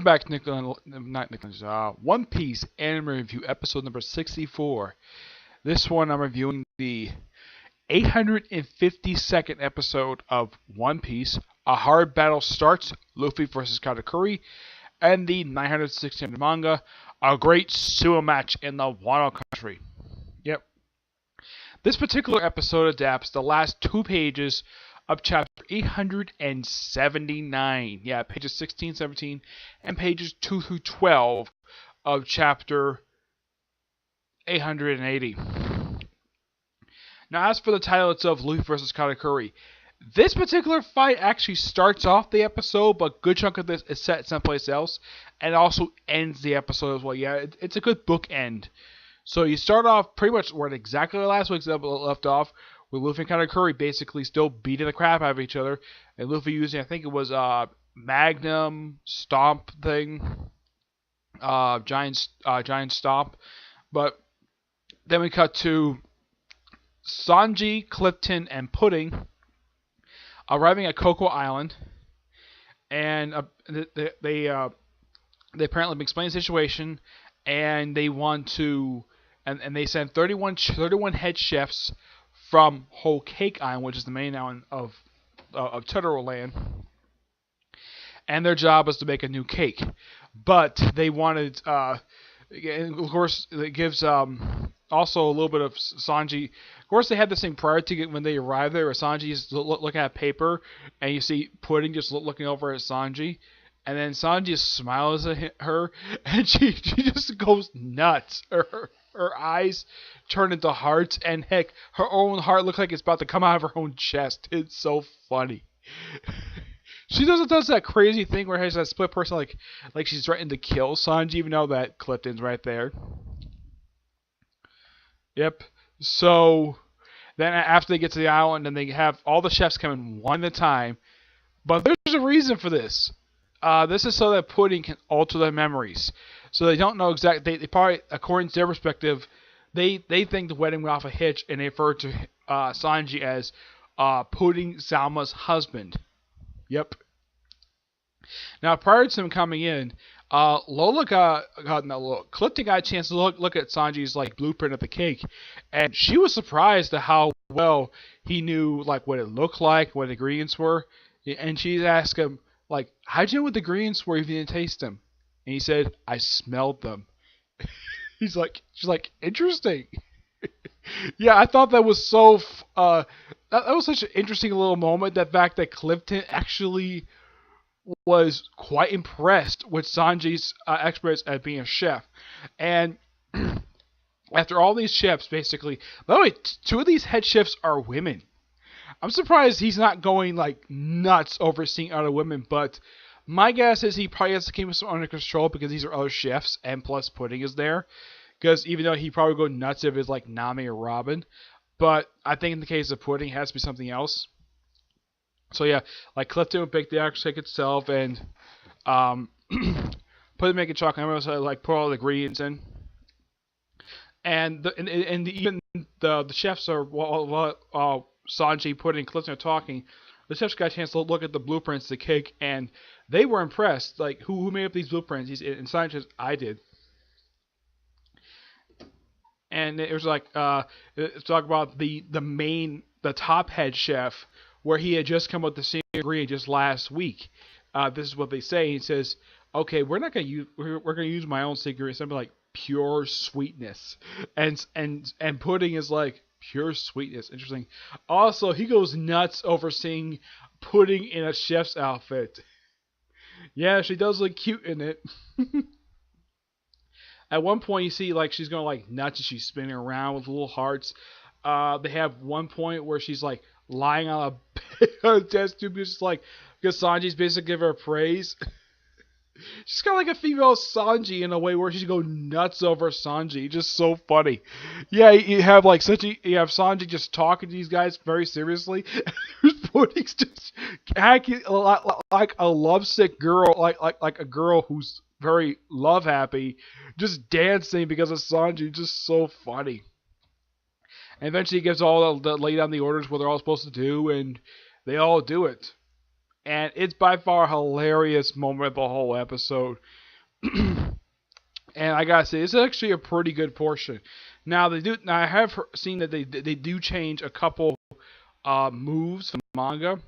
back to One Piece Anime Review, episode number 64. This one I'm reviewing the 852nd episode of One Piece. A hard battle starts, Luffy versus Katakuri, and the 960th manga, a great sumo match in the Wano country. Yep. This particular episode adapts the last two pages of chapter 879. Yeah, pages 16, 17, and pages 2 through 12 of chapter 880. Now, as for the title itself, Luffy versus Katakuri, this particular fight actually starts off the episode, but a good chunk of this is set someplace else, and also ends the episode as well. Yeah, it's a good bookend. So you start off pretty much where exactly the last week's episode left off, with Luffy and Katakuri basically still beating the crap out of each other, and Luffy using, I think it was Magnum Stomp thing, Giant Stomp. But then we cut to Sanji, Clifton, and Pudding arriving at Coco Island, and they apparently explain the situation, and they want to, and they send 31 head chefs from Whole Cake Island, which is the main island of Totoro Land, and their job is to make a new cake. But they wanted, and of course, it gives also a little bit of Sanji. Of course, they had the same prior to when they arrived there, where Sanji is looking at paper, and you see Pudding just looking over at Sanji. And then Sanji just smiles at her, and she just goes nuts. Her eyes turn into hearts, and heck, her own heart looks like it's about to come out of her own chest. It's so funny. She does that crazy thing where she has that split person, like she's threatening to kill Sanji, even though that Clifton's right there. Yep. So then after they get to the island, and they have all the chefs come in one at a time. But there's a reason for this. This is so that Pudding can alter their memories. So they don't know exactly. They probably, according to their perspective, they think the wedding went off a hitch, and they refer to Sanji as Pudding Zalma's husband. Yep. Now, prior to him coming in, Clifton got a chance to look at Sanji's blueprint of the cake, and she was surprised at how well he knew what it looked like, what the ingredients were, and she asked him, how'd you know what the ingredients were if you didn't taste them? And he said, I smelled them. She's like, interesting. Yeah, I thought that was so, that was such an interesting little moment, the fact that Clifton actually was quite impressed with Sanji's expertise at being a chef. And after all these chefs, basically, by the way, two of these head chefs are women. I'm surprised he's not going nuts over seeing other women, but my guess is he probably has to keep this under control because these are other chefs, and plus Pudding is there. Because even though he'd probably go nuts if it's Nami or Robin, but I think in the case of Pudding, it has to be something else. So yeah, Clifton would bake the actual cake itself, and Pudding making chocolate. I also put all the ingredients in, and even the chefs are Sanji, Pudding, and Clifton are talking. The chefs got a chance to look at the blueprints of the cake, and they were impressed. Who made up these blueprints? And Sanji says, I did. And it was talk about the top head chef, where he had just come up with the same ingredient just last week. This is what they say. He says, okay, we're gonna use my own secret, something like pure sweetness. And Pudding is pure sweetness. Interesting. Also, he goes nuts over seeing Pudding in a chef's outfit. Yeah, she does look cute in it. At one point, you see she's going nuts, and she's spinning around with little hearts. They have one point where she's lying on a test tube, just because Sanji's basically giving her praise. She's got a female Sanji in a way where she's going nuts over Sanji. Just so funny. Yeah, you have you have Sanji just talking to these guys very seriously. Pudding's just acting like a lovesick girl, like a girl who's very love happy, just dancing because of Sanji. Just so funny. And eventually he gives all lay down the orders what they're all supposed to do, and they all do it. and it's by far a hilarious moment of the whole episode. And I gotta say, it's actually a pretty good portion. Now they do. Now I have seen that they do change a couple moves from manga.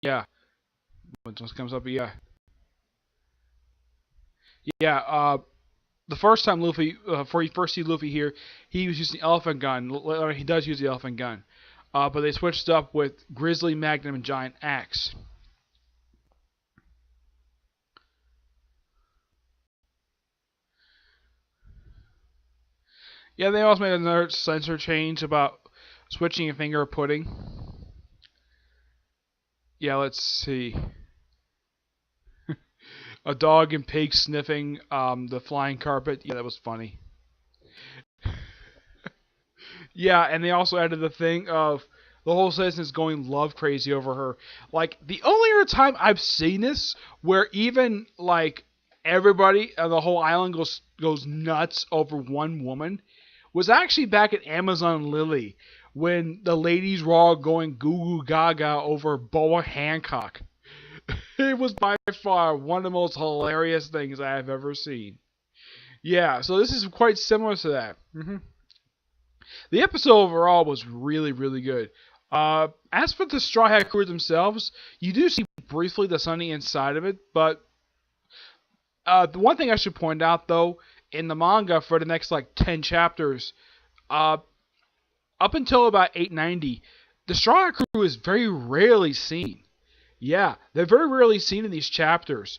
Yeah, when this comes up, yeah, yeah. The first time Luffy, before you first see Luffy here, he was using the elephant gun. He does use the elephant gun, but they switched up with Grizzly, Magnum, and Giant Axe. Yeah, they also made another sensor change about switching a finger or pudding. Yeah, let's see. A dog and pig sniffing the flying carpet. Yeah, that was funny. Yeah, and they also added the thing of the whole citizen is going love crazy over her. Like the only other time I've seen this where even like everybody the whole island goes nuts over one woman was actually back at Amazon Lily when the ladies were all going goo goo gaga over Boa Hancock. It was by far one of the most hilarious things I have ever seen. Yeah, so this is quite similar to that. The episode overall was really, really good. As for the Straw Hat Crew themselves, you do see briefly the sunny inside of it, but the one thing I should point out though, in the manga for the next like 10 chapters, uh, up until about 890, the Straw Hat Crew is very rarely seen. Yeah, they're very rarely seen in these chapters.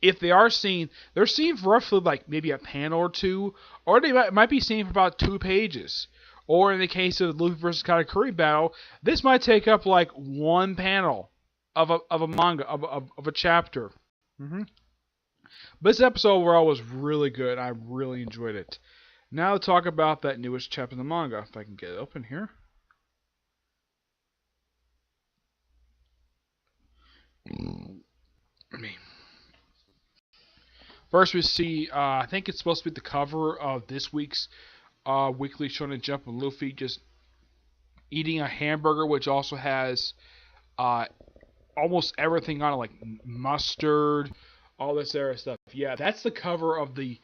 If they are seen, they're seen for roughly like maybe a panel or two, or they might be seen for about 2 pages. Or in the case of the Luffy versus Katakuri battle, this might take up like one panel of a manga of a chapter. hmm But this episode overall was really good. I really enjoyed it. Now to talk about that newest chapter in the manga. If I can get it open here. Me. First, we see, I think it's supposed to be the cover of this week's Weekly Shonen Jump with Luffy just eating a hamburger, which also has uh, almost everything on it, like mustard, all this other stuff. Yeah, that's the cover of the.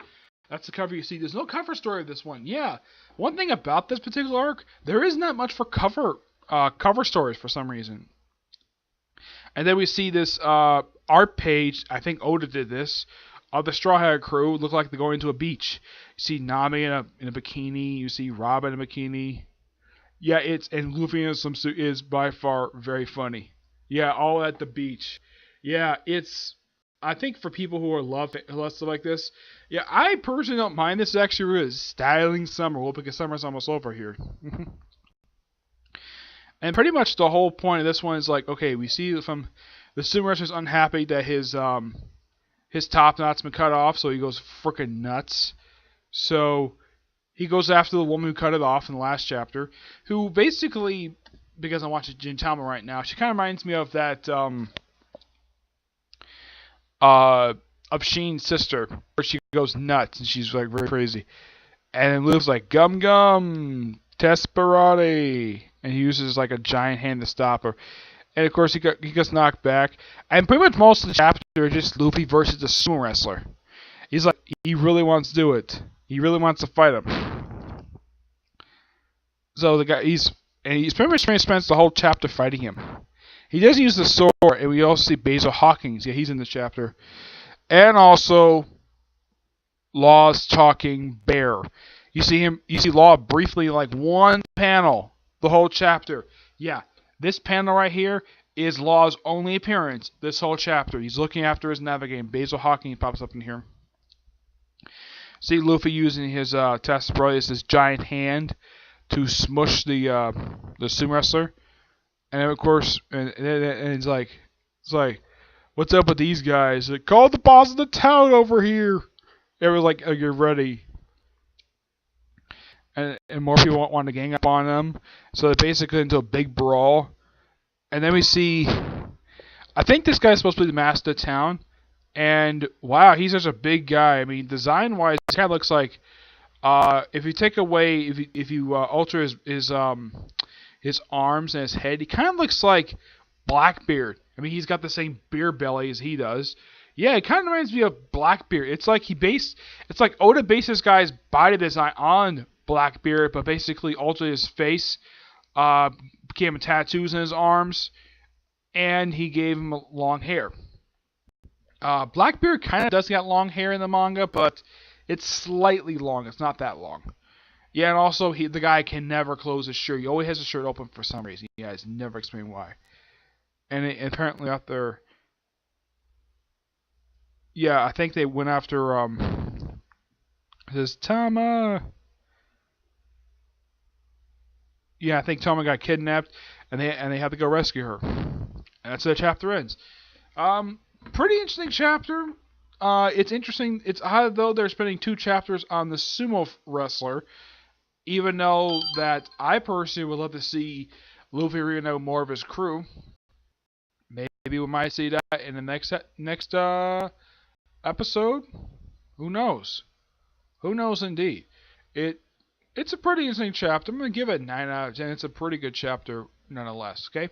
That's the cover you see. There's no cover story of this one. Yeah, one thing about this particular arc, there isn't that much for cover stories for some reason. And then we see this art page. I think Oda did this. Of the Straw Hat Crew look like they're going to a beach. You see Nami in a bikini. You see Robin in a bikini. Yeah, it's and Luffy in a swimsuit is by far very funny. Yeah, all at the beach. Yeah, it's. I think for people who are love stuff like this, yeah, I personally don't mind. This is actually really styling summer. Well, because summer's almost over here. And pretty much the whole point of this one is like, okay, we see from the sumo wrestler's unhappy that his top knot's been cut off, so he goes freaking nuts. So he goes after the woman who cut it off in the last chapter, who basically, because I'm watching Gintama right now, she kind of reminds me of that of Sheen's sister, where she goes nuts and she's like very crazy. And then Luke's like, gum gum, Tesperati, and he uses like a giant hand to stop her. And of course he gets knocked back. And pretty much most of the chapter is just Luffy versus the sumo wrestler. He's like, he really wants to do it. He really wants to fight him. So the guy, he's pretty much spends the whole chapter fighting him. He does use the sword, and we also see Basil Hawkins. Yeah, he's in this chapter. And also Law's talking bear. You see Law briefly like one panel, the whole chapter. Yeah, this panel right here is Law's only appearance this whole chapter. He's looking after his navigator. Basil Hawkins pops up in here. See Luffy using his Tesperati, this giant hand, to smush the sumo wrestler. And then of course, and it's like, what's up with these guys? Like, call the boss of the town over here. Everyone's like, oh, you're ready. And more people want to gang up on them. So they basically into a big brawl. And then we see, I think this guy's supposed to be the master of the town. And wow, he's such a big guy. I mean, design-wise, he kind of looks like, if you take away, if you alter his arms and his head. He kind of looks like Blackbeard. I mean, he's got the same beer belly as he does. Yeah, it kind of reminds me of Blackbeard. It's like Oda based this guy's body design on Blackbeard, but basically altered his face, became tattoos in his arms, and he gave him long hair. Blackbeard kind of does got long hair in the manga, but it's slightly long. It's not that long. Yeah, and also the guy can never close his shirt. He always has his shirt open for some reason. He has never explained why. And apparently after, yeah, I think they went after this Tama. Yeah, I think Tama got kidnapped, and they had to go rescue her. And that's how the chapter ends. Pretty interesting chapter. It's interesting. It's odd though they're spending 2 chapters on the sumo wrestler, even though that I personally would love to see Luffy reunite more of his crew. Maybe we might see that in the next episode. Who knows? Who knows indeed. It's a pretty interesting chapter. I'm gonna give it 9 out of 10. It's a pretty good chapter nonetheless. Okay,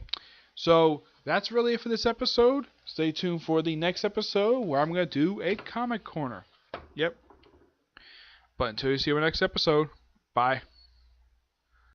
so that's really it for this episode. Stay tuned for the next episode where I'm gonna do a comic corner. Yep. But until you see our next episode, bye.